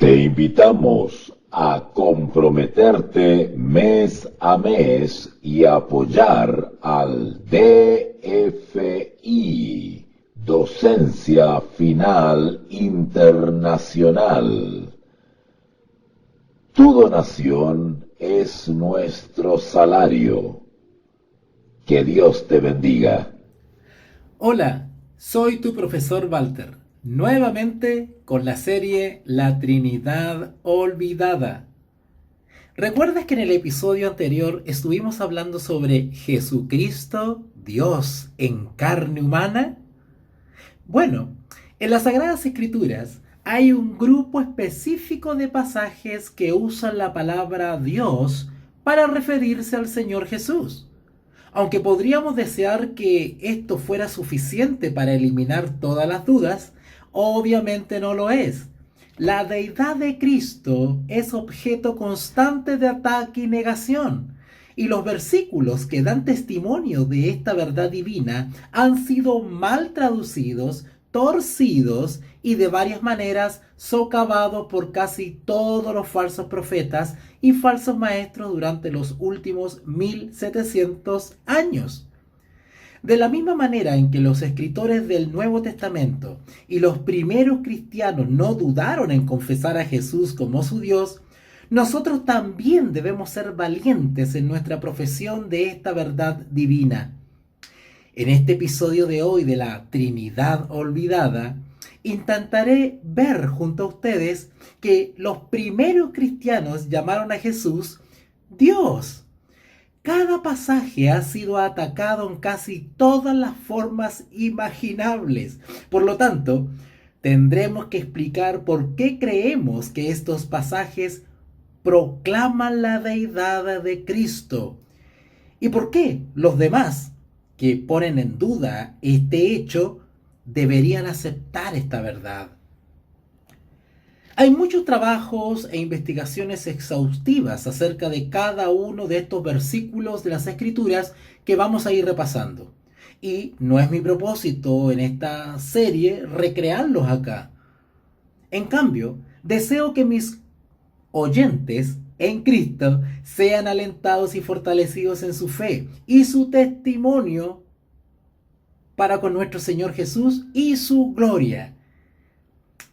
Te invitamos a comprometerte mes a mes y apoyar al DFI, Docencia Final Internacional. Tu donación es nuestro salario. Que Dios te bendiga. Hola, soy tu profesor Walter, nuevamente con la serie La Trinidad Olvidada. ¿Recuerdas que en el episodio anterior estuvimos hablando sobre Jesucristo, Dios en carne humana? Bueno, en las Sagradas Escrituras hay un grupo específico de pasajes que usan la palabra Dios para referirse al Señor Jesús. Aunque podríamos desear que esto fuera suficiente para eliminar todas las dudas, obviamente no lo es. La deidad de Cristo es objeto constante de ataque y negación, y los versículos que dan testimonio de esta verdad divina han sido mal traducidos, torcidos y de varias maneras socavados por casi todos los falsos profetas y falsos maestros durante los últimos 1700 años. De la misma manera en que los escritores del Nuevo Testamento y los primeros cristianos no dudaron en confesar a Jesús como su Dios, nosotros también debemos ser valientes en nuestra profesión de esta verdad divina. En este episodio de hoy de la Trinidad Olvidada, intentaré ver junto a ustedes que los primeros cristianos llamaron a Jesús Dios. Cada pasaje ha sido atacado en casi todas las formas imaginables. Por lo tanto, tendremos que explicar por qué creemos que estos pasajes proclaman la deidad de Cristo y por qué los demás que ponen en duda este hecho deberían aceptar esta verdad. Hay muchos trabajos e investigaciones exhaustivas acerca de cada uno de estos versículos de las Escrituras que vamos a ir repasando. Y no es mi propósito en esta serie recrearlos acá. En cambio, deseo que mis oyentes en Cristo sean alentados y fortalecidos en su fe y su testimonio para con nuestro Señor Jesús y su gloria,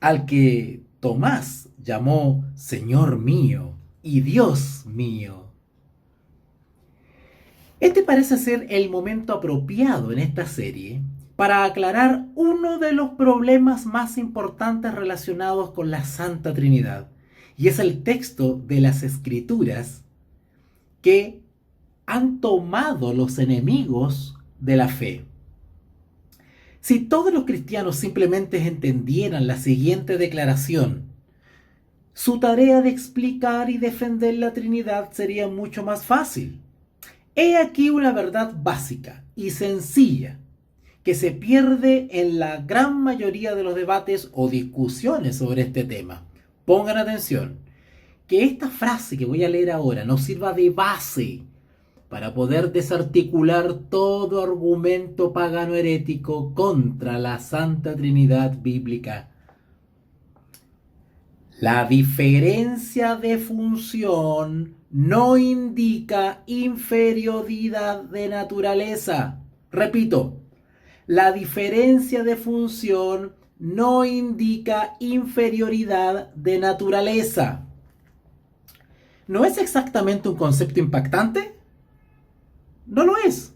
al que Tomás llamó Señor mío y Dios mío. Este parece ser el momento apropiado en esta serie para aclarar uno de los problemas más importantes relacionados con la Santa Trinidad, y es el texto de las Escrituras que han tomado los enemigos de la fe. Si todos los cristianos simplemente entendieran la siguiente declaración, su tarea de explicar y defender la Trinidad sería mucho más fácil. He aquí una verdad básica y sencilla que se pierde en la gran mayoría de los debates o discusiones sobre este tema. Pongan atención, que esta frase que voy a leer ahora nos sirva de base para poder desarticular todo argumento pagano herético contra la Santa Trinidad bíblica. La diferencia de función no indica inferioridad de naturaleza. Repito, la diferencia de función no indica inferioridad de naturaleza. ¿No es exactamente un concepto impactante? No lo es.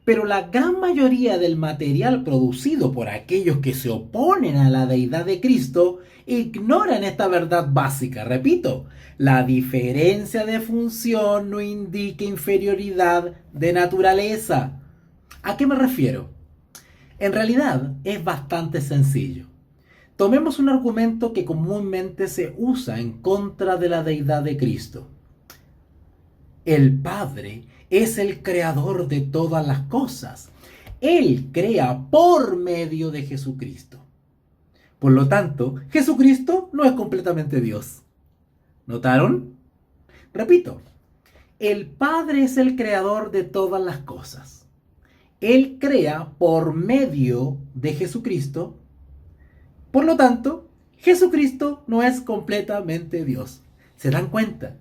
Pero la gran mayoría del material producido por aquellos que se oponen a la deidad de Cristo ignoran esta verdad básica. Repito, la diferencia de función no indica inferioridad de naturaleza. ¿A qué me refiero? En realidad es bastante sencillo. Tomemos un argumento que comúnmente se usa en contra de la deidad de Cristo. El Padre es el creador de todas las cosas. Él crea por medio de Jesucristo. Por lo tanto, Jesucristo no es completamente Dios. ¿Notaron? Repito, el Padre es el creador de todas las cosas. Él crea por medio de Jesucristo. Por lo tanto, Jesucristo no es completamente Dios. ¿Se dan cuenta?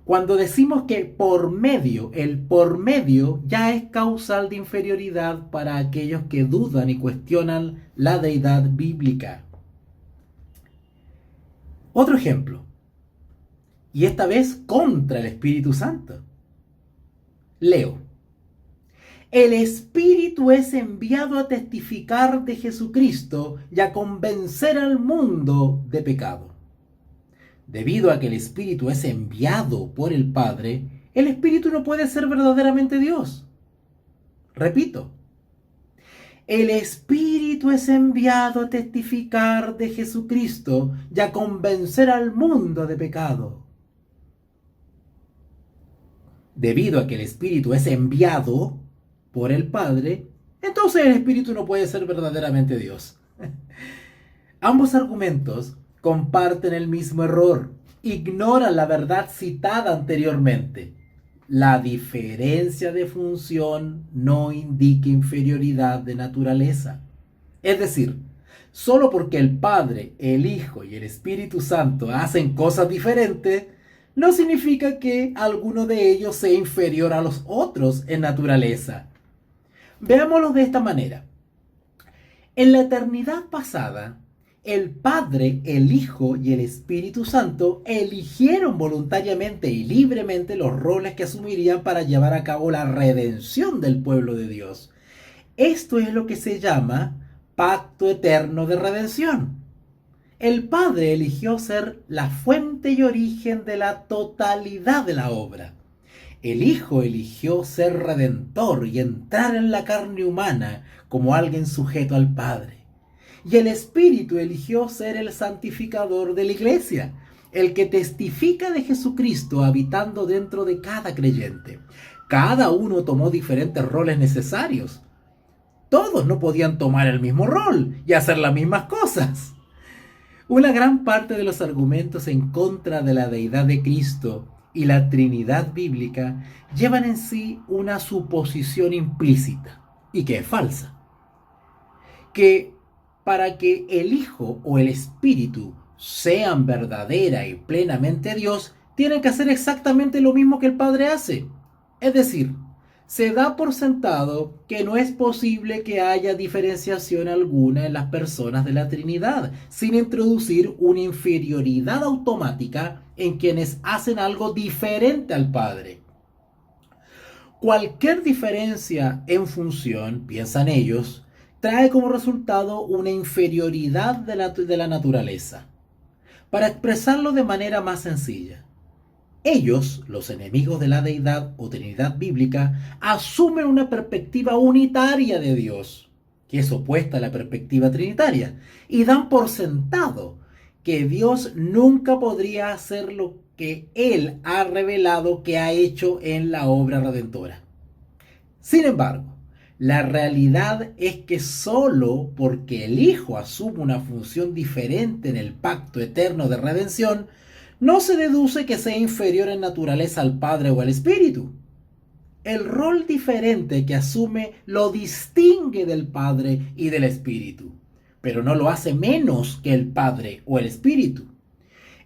Cuando decimos que el por medio ya es causal de inferioridad para aquellos que dudan y cuestionan la deidad bíblica. Otro ejemplo, y esta vez contra el Espíritu Santo. Leo. El Espíritu es enviado a testificar de Jesucristo y a convencer al mundo de pecado. Debido a que el Espíritu es enviado por el Padre, el Espíritu no puede ser verdaderamente Dios. Repito, el Espíritu es enviado a testificar de Jesucristo y a convencer al mundo de pecado. Debido a que el Espíritu es enviado por el Padre, entonces el Espíritu no puede ser verdaderamente Dios. Ambos argumentos comparten el mismo error. Ignoran la verdad citada anteriormente. La diferencia de función no indica inferioridad de naturaleza. Es decir, solo porque el Padre, el Hijo y el Espíritu Santo hacen cosas diferentes, no significa que alguno de ellos sea inferior a los otros en naturaleza. Veámoslo de esta manera. En la eternidad pasada, el Padre, el Hijo y el Espíritu Santo eligieron voluntariamente y libremente los roles que asumirían para llevar a cabo la redención del pueblo de Dios. Esto es lo que se llama pacto eterno de redención. El Padre eligió ser la fuente y origen de la totalidad de la obra. El Hijo eligió ser redentor y entrar en la carne humana como alguien sujeto al Padre. Y el Espíritu eligió ser el santificador de la iglesia, el que testifica de Jesucristo habitando dentro de cada creyente. Cada uno tomó diferentes roles necesarios. Todos no podían tomar el mismo rol y hacer las mismas cosas. Una gran parte de los argumentos en contra de la deidad de Cristo y la Trinidad bíblica llevan en sí una suposición implícita y que es falsa. Que para que el Hijo o el Espíritu sean verdadera y plenamente Dios, tienen que hacer exactamente lo mismo que el Padre hace. Es decir, se da por sentado que no es posible que haya diferenciación alguna en las personas de la Trinidad, sin introducir una inferioridad automática en quienes hacen algo diferente al Padre. Cualquier diferencia en función, piensan ellos, trae como resultado una inferioridad de la naturaleza. Para expresarlo de manera más sencilla, ellos, los enemigos de la deidad o Trinidad bíblica, asumen una perspectiva unitaria de Dios, que es opuesta a la perspectiva trinitaria, y dan por sentado que Dios nunca podría hacer lo que Él ha revelado que ha hecho en la obra redentora. Sin embargo, la realidad es que solo porque el Hijo asume una función diferente en el pacto eterno de redención, no se deduce que sea inferior en naturaleza al Padre o al Espíritu. El rol diferente que asume lo distingue del Padre y del Espíritu, pero no lo hace menos que el Padre o el Espíritu.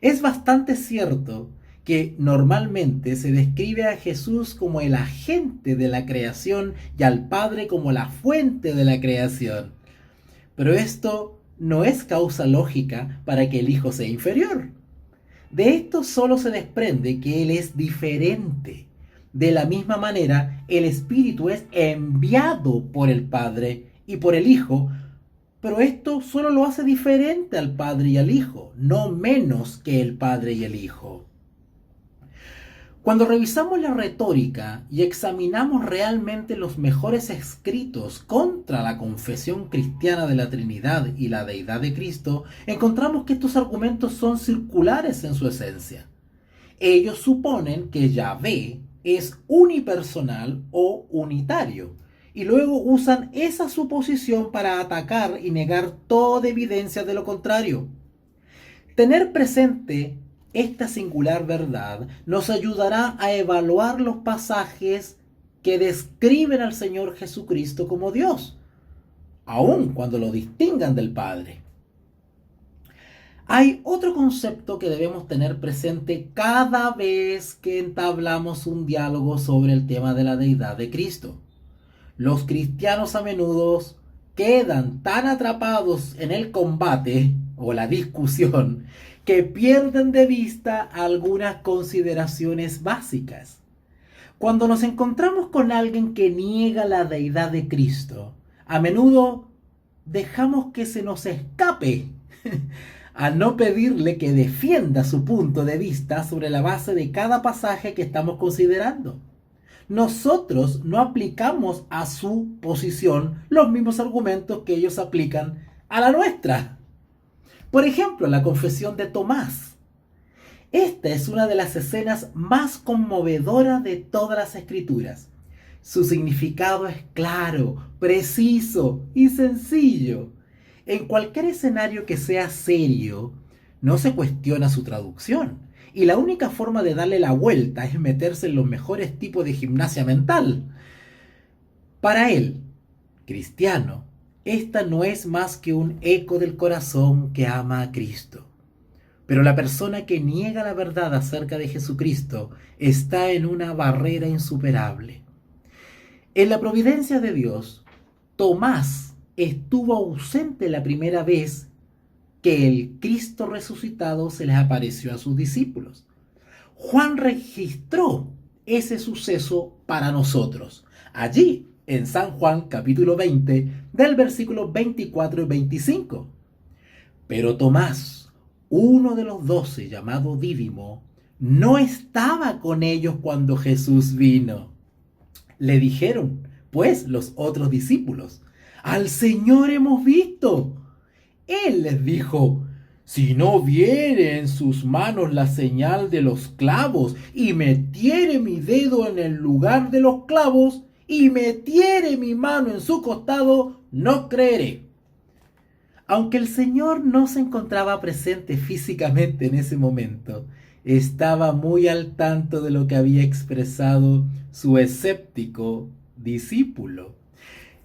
Es bastante cierto que normalmente se describe a Jesús como el agente de la creación y al Padre como la fuente de la creación. Pero esto no es causa lógica para que el Hijo sea inferior. De esto solo se desprende que Él es diferente. De la misma manera, el Espíritu es enviado por el Padre y por el Hijo, pero esto solo lo hace diferente al Padre y al Hijo, no menos que el Padre y el Hijo. Cuando revisamos la retórica y examinamos realmente los mejores escritos contra la confesión cristiana de la Trinidad y la deidad de Cristo, encontramos que estos argumentos son circulares en su esencia. Ellos suponen que Yahvé es unipersonal o unitario, y luego usan esa suposición para atacar y negar toda evidencia de lo contrario. Tener presente esta singular verdad nos ayudará a evaluar los pasajes que describen al Señor Jesucristo como Dios, aun cuando lo distingan del Padre. Hay otro concepto que debemos tener presente cada vez que entablamos un diálogo sobre el tema de la deidad de Cristo. Los cristianos a menudo quedan tan atrapados en el combate o la discusión que pierden de vista algunas consideraciones básicas. Cuando nos encontramos con alguien que niega la deidad de Cristo, a menudo dejamos que se nos escape al no pedirle que defienda su punto de vista sobre la base de cada pasaje que estamos considerando. Nosotros no aplicamos a su posición los mismos argumentos que ellos aplican a la nuestra. Por ejemplo, la confesión de Tomás. Esta es una de las escenas más conmovedoras de todas las escrituras. Su significado es claro, preciso y sencillo. En cualquier escenario que sea serio, no se cuestiona su traducción. Y la única forma de darle la vuelta es meterse en los mejores tipos de gimnasia mental. Para él, cristiano, esta no es más que un eco del corazón que ama a Cristo. Pero la persona que niega la verdad acerca de Jesucristo está en una barrera insuperable. En la providencia de Dios, Tomás estuvo ausente la primera vez que el Cristo resucitado se les apareció a sus discípulos. Juan registró ese suceso para nosotros. Allí, en San Juan capítulo 20, del versículo 24 y 25. Pero Tomás, uno de los 12, llamado Dídimo, no estaba con ellos cuando Jesús vino. Le dijeron, pues, los otros discípulos, «Al Señor hemos visto». Él les dijo, «Si no viere en sus manos la señal de los clavos, y metiere mi dedo en el lugar de los clavos, y metiere mi mano en su costado, no creeré». Aunque el Señor no se encontraba presente físicamente en ese momento, estaba muy al tanto de lo que había expresado su escéptico discípulo.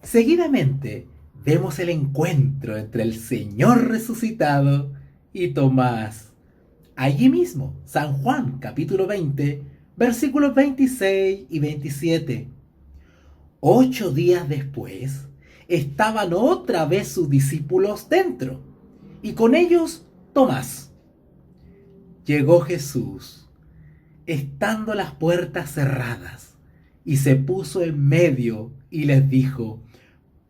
Seguidamente, vemos el encuentro entre el Señor resucitado y Tomás. Allí mismo, San Juan, capítulo 20, versículos 26 y 27. 8 días después, estaban otra vez sus discípulos dentro, y con ellos Tomás. Llegó Jesús, estando las puertas cerradas, y se puso en medio y les dijo,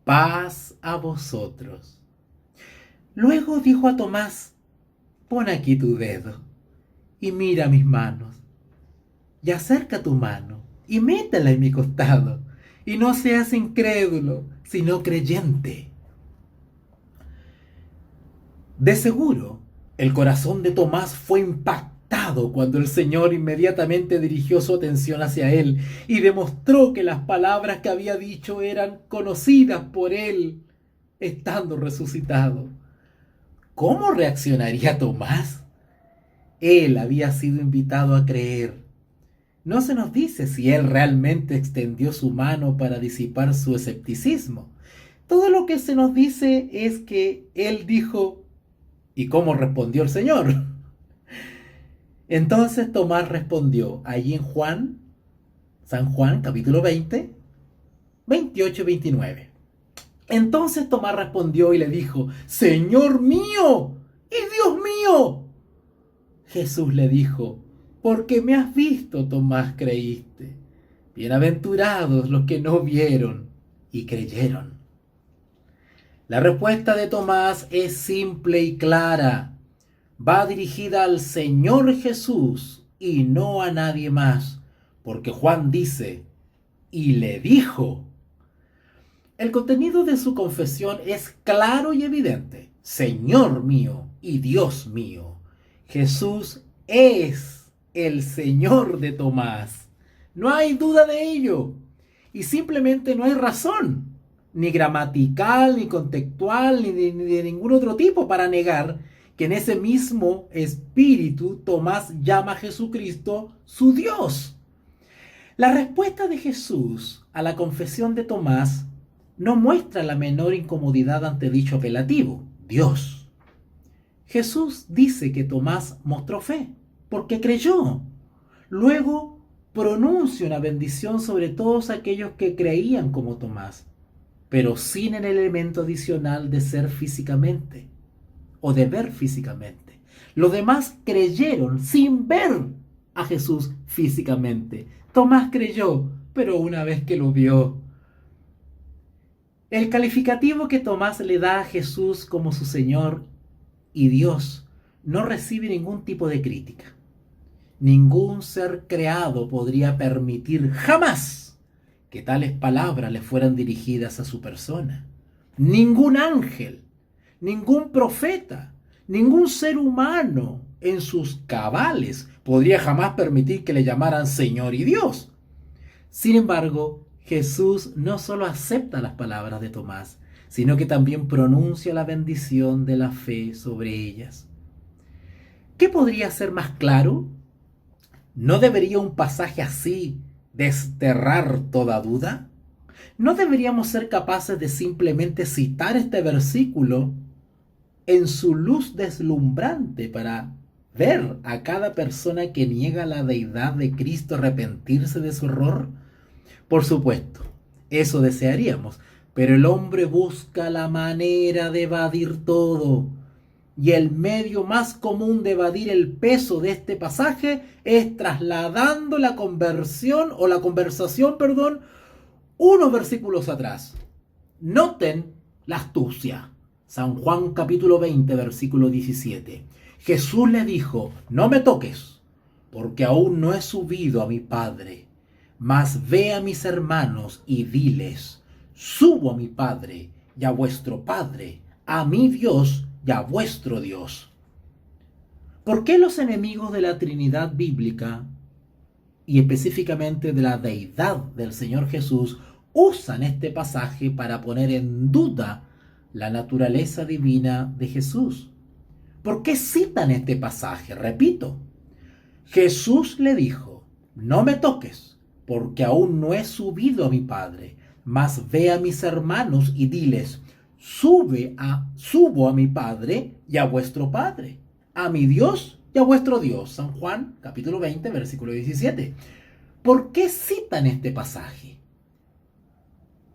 «Paz a vosotros». Luego dijo a Tomás, «Pon aquí tu dedo y mira mis manos, y acerca tu mano y métela en mi costado, y no seas incrédulo, sino creyente». De seguro, el corazón de Tomás fue impactado cuando el Señor inmediatamente dirigió su atención hacia él y demostró que las palabras que había dicho eran conocidas por él, estando resucitado. ¿Cómo reaccionaría Tomás? Él había sido invitado a creer. No se nos dice si él realmente extendió su mano para disipar su escepticismo. Todo lo que se nos dice es que él dijo, ¿y cómo respondió el Señor? Entonces Tomás respondió, allí en San Juan, capítulo 20, 28 y 29. Entonces Tomás respondió y le dijo, «Señor mío y Dios mío». Jesús le dijo, «Porque me has visto, Tomás, creíste. Bienaventurados los que no vieron y creyeron». La respuesta de Tomás es simple y clara. Va dirigida al Señor Jesús y no a nadie más, porque Juan dice, «y le dijo». El contenido de su confesión es claro y evidente. Señor mío y Dios mío. Jesús es el Señor de Tomás. No hay duda de ello. Y simplemente no hay razón, ni gramatical, ni contextual, ni de ningún otro tipo para negar que en ese mismo espíritu Tomás llama a Jesucristo su Dios. La respuesta de Jesús a la confesión de Tomás no muestra la menor incomodidad ante dicho apelativo, Dios. Jesús dice que Tomás mostró fe, porque creyó. Luego pronuncia una bendición sobre todos aquellos que creían como Tomás, pero sin el elemento adicional de ser físicamente o de ver físicamente. Los demás creyeron sin ver a Jesús físicamente. Tomás creyó, pero una vez que lo vio. El calificativo que Tomás le da a Jesús como su Señor y Dios no recibe ningún tipo de crítica. Ningún ser creado podría permitir jamás que tales palabras le fueran dirigidas a su persona. Ningún ángel, ningún profeta, ningún ser humano en sus cabales podría jamás permitir que le llamaran Señor y Dios. Sin embargo, Jesús no solo acepta las palabras de Tomás, sino que también pronuncia la bendición de la fe sobre ellas. ¿Qué podría ser más claro? ¿No debería un pasaje así desterrar toda duda? ¿No deberíamos ser capaces de simplemente citar este versículo en su luz deslumbrante para ver a cada persona que niega la deidad de Cristo arrepentirse de su error? Por supuesto, eso desearíamos, pero el hombre busca la manera de evadir todo. Y el medio más común de evadir el peso de este pasaje es trasladando la conversación, unos versículos atrás. Noten la astucia. San Juan capítulo 20, versículo 17. Jesús le dijo, no me toques, porque aún no he subido a mi Padre, mas ve a mis hermanos y diles, subo a mi Padre y a vuestro Padre, a mi Dios y a vuestro Dios. ¿Por qué los enemigos de la Trinidad bíblica y específicamente de la deidad del Señor Jesús usan este pasaje para poner en duda la naturaleza divina de Jesús? ¿Por qué citan este pasaje? Repito, Jesús le dijo, no me toques, porque aún no he subido a mi Padre, mas ve a mis hermanos y diles, subo a mi Padre y a vuestro Padre, a mi Dios y a vuestro Dios. San Juan, capítulo 20, versículo 17. ¿Por qué citan este pasaje?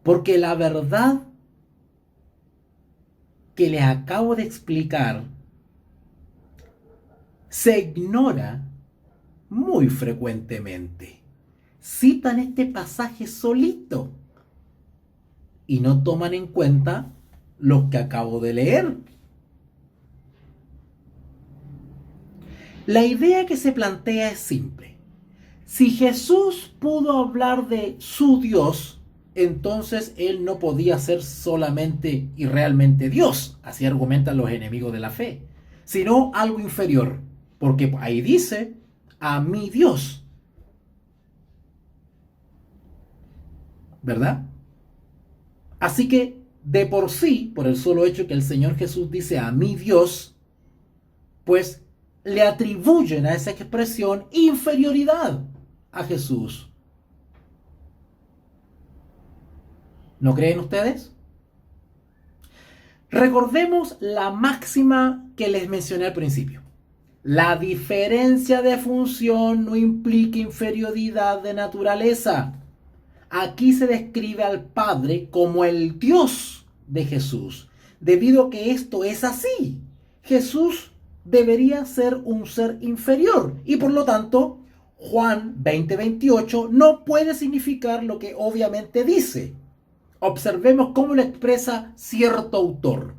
Porque la verdad que les acabo de explicar se ignora muy frecuentemente. Citan este pasaje solito y no toman en cuenta los que acabo de leer. La idea que se plantea es simple. Si Jesús pudo hablar de su Dios, entonces él no podía ser solamente y realmente Dios, así argumentan los enemigos de la fe, sino algo inferior, porque ahí dice, a mi Dios. ¿Verdad? Así que de por sí, por el solo hecho que el Señor Jesús dice a mi Dios, pues le atribuyen a esa expresión inferioridad a Jesús. ¿No creen ustedes? Recordemos la máxima que les mencioné al principio. La diferencia de función no implica inferioridad de naturaleza. Aquí se describe al Padre como el Dios de Jesús, debido a que esto es así. Jesús debería ser un ser inferior y por lo tanto Juan 20:28 no puede significar lo que obviamente dice. Observemos cómo lo expresa cierto autor.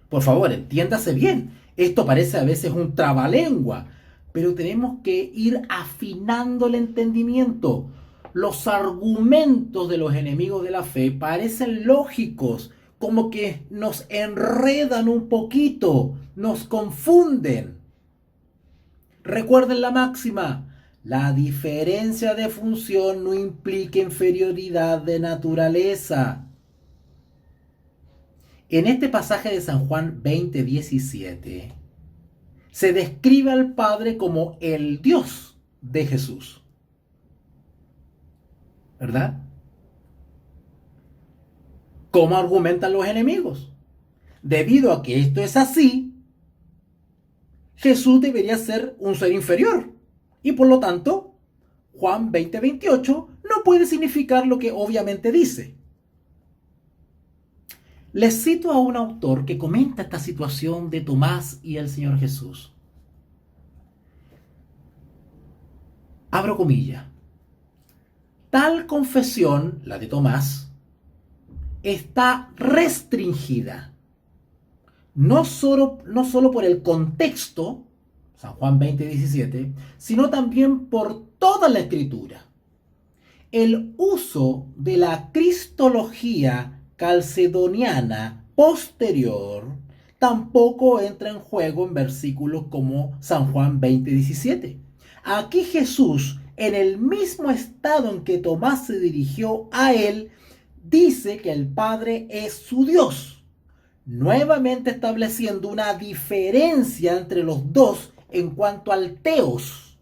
Por favor, entiéndase bien. Esto parece a veces un trabalengua, pero tenemos que ir afinando el entendimiento. Los argumentos de los enemigos de la fe parecen lógicos, como que nos enredan un poquito, nos confunden. Recuerden la máxima. La diferencia de función no implica inferioridad de naturaleza. En este pasaje de San Juan 20:17 se describe al Padre como el Dios de Jesús. ¿Verdad? ¿Cómo argumentan los enemigos? Debido a que esto es así, Jesús debería ser un ser inferior. Y por lo tanto, Juan 20:28 no puede significar lo que obviamente dice. Les cito a un autor que comenta esta situación de Tomás y el Señor Jesús. Abro comillas. Tal confesión, la de Tomás, está restringida, no solo por el contexto, San Juan 20:17, sino también por toda la Escritura. El uso de la cristología calcedoniana posterior tampoco entra en juego en versículos como San Juan 20:17. Aquí Jesús, en el mismo estado en que Tomás se dirigió a él, dice que el Padre es su Dios, nuevamente estableciendo una diferencia entre los dos en cuanto al teos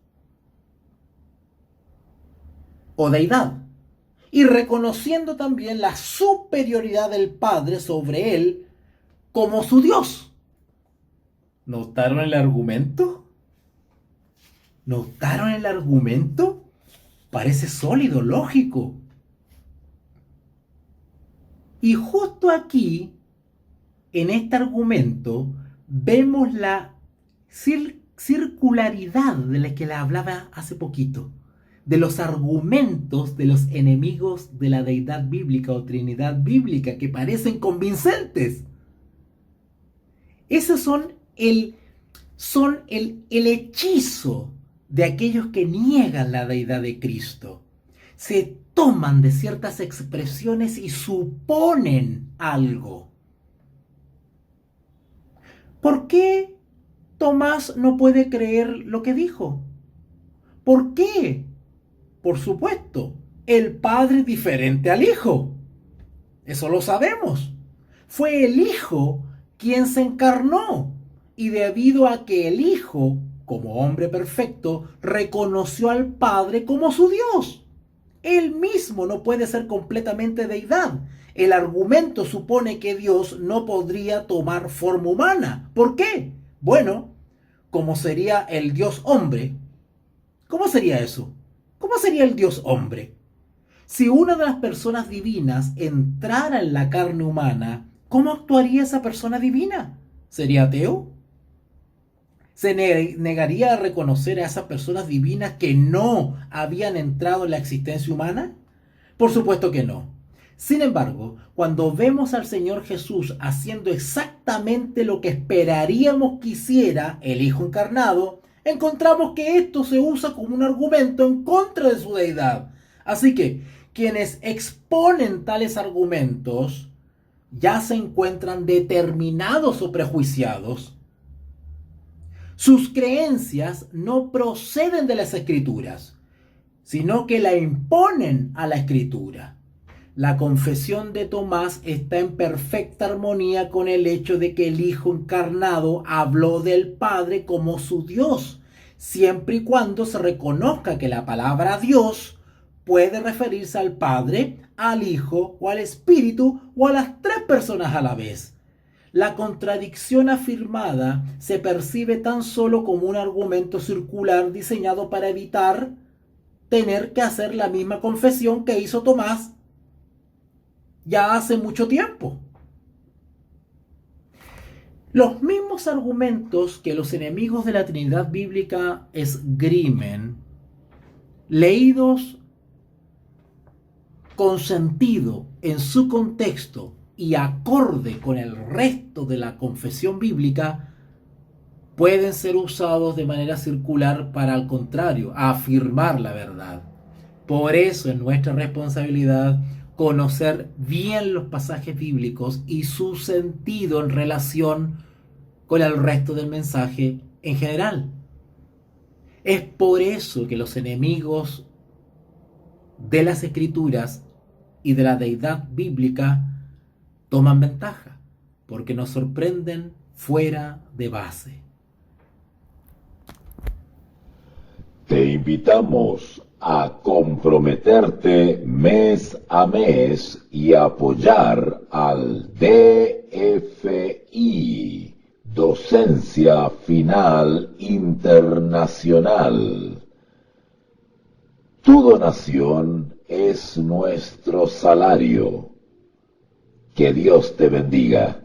o deidad, y reconociendo también la superioridad del Padre sobre él como su Dios. ¿Notaron el argumento? ¿Notaron el argumento? Parece sólido, lógico. Y justo aquí, en este argumento, vemos la circularidad de la que le hablaba hace poquito, de los argumentos de los enemigos de la deidad bíblica o trinidad bíblica que parecen convincentes. Esos son el hechizo de aquellos que niegan la deidad de Cristo. Se toman de ciertas expresiones y suponen algo. ¿Por qué Tomás no puede creer lo que dijo? ¿Por qué? Por supuesto, el Padre es diferente al Hijo. Eso lo sabemos. Fue el Hijo quien se encarnó. Y debido a que el Hijo, como hombre perfecto, reconoció al Padre como su Dios, él mismo no puede ser completamente deidad. El argumento supone que Dios no podría tomar forma humana. ¿Por qué? Bueno, como sería el Dios hombre. ¿Cómo sería eso? ¿Cómo sería el Dios hombre? Si una de las personas divinas entrara en la carne humana, ¿cómo actuaría esa persona divina? ¿Sería ateo? ¿Se negaría a reconocer a esas personas divinas que no habían entrado en la existencia humana? Por supuesto que no. Sin embargo, cuando vemos al Señor Jesús haciendo exactamente lo que esperaríamos que hiciera el Hijo encarnado, encontramos que esto se usa como un argumento en contra de su deidad. Así que quienes exponen tales argumentos ya se encuentran determinados o prejuiciados. Sus creencias no proceden de las Escrituras, sino que la imponen a la Escritura. La confesión de Tomás está en perfecta armonía con el hecho de que el Hijo encarnado habló del Padre como su Dios, siempre y cuando se reconozca que la palabra Dios puede referirse al Padre, al Hijo o al Espíritu o a las tres personas a la vez. La contradicción afirmada se percibe tan solo como un argumento circular diseñado para evitar tener que hacer la misma confesión que hizo Tomás ya hace mucho tiempo. Los mismos argumentos que los enemigos de la Trinidad bíblica esgrimen, leídos con sentido en su contexto y acorde con el resto de la confesión bíblica, pueden ser usados de manera circular para, al contrario, afirmar la verdad. Por eso es nuestra responsabilidad conocer bien los pasajes bíblicos y su sentido en relación con el resto del mensaje en general. Es por eso que los enemigos de las Escrituras y de la deidad bíblica toman ventaja, porque nos sorprenden fuera de base. Te invitamos a comprometerte mes a mes y apoyar al DFI, Docencia Final Internacional. Tu donación es nuestro salario. Que Dios te bendiga.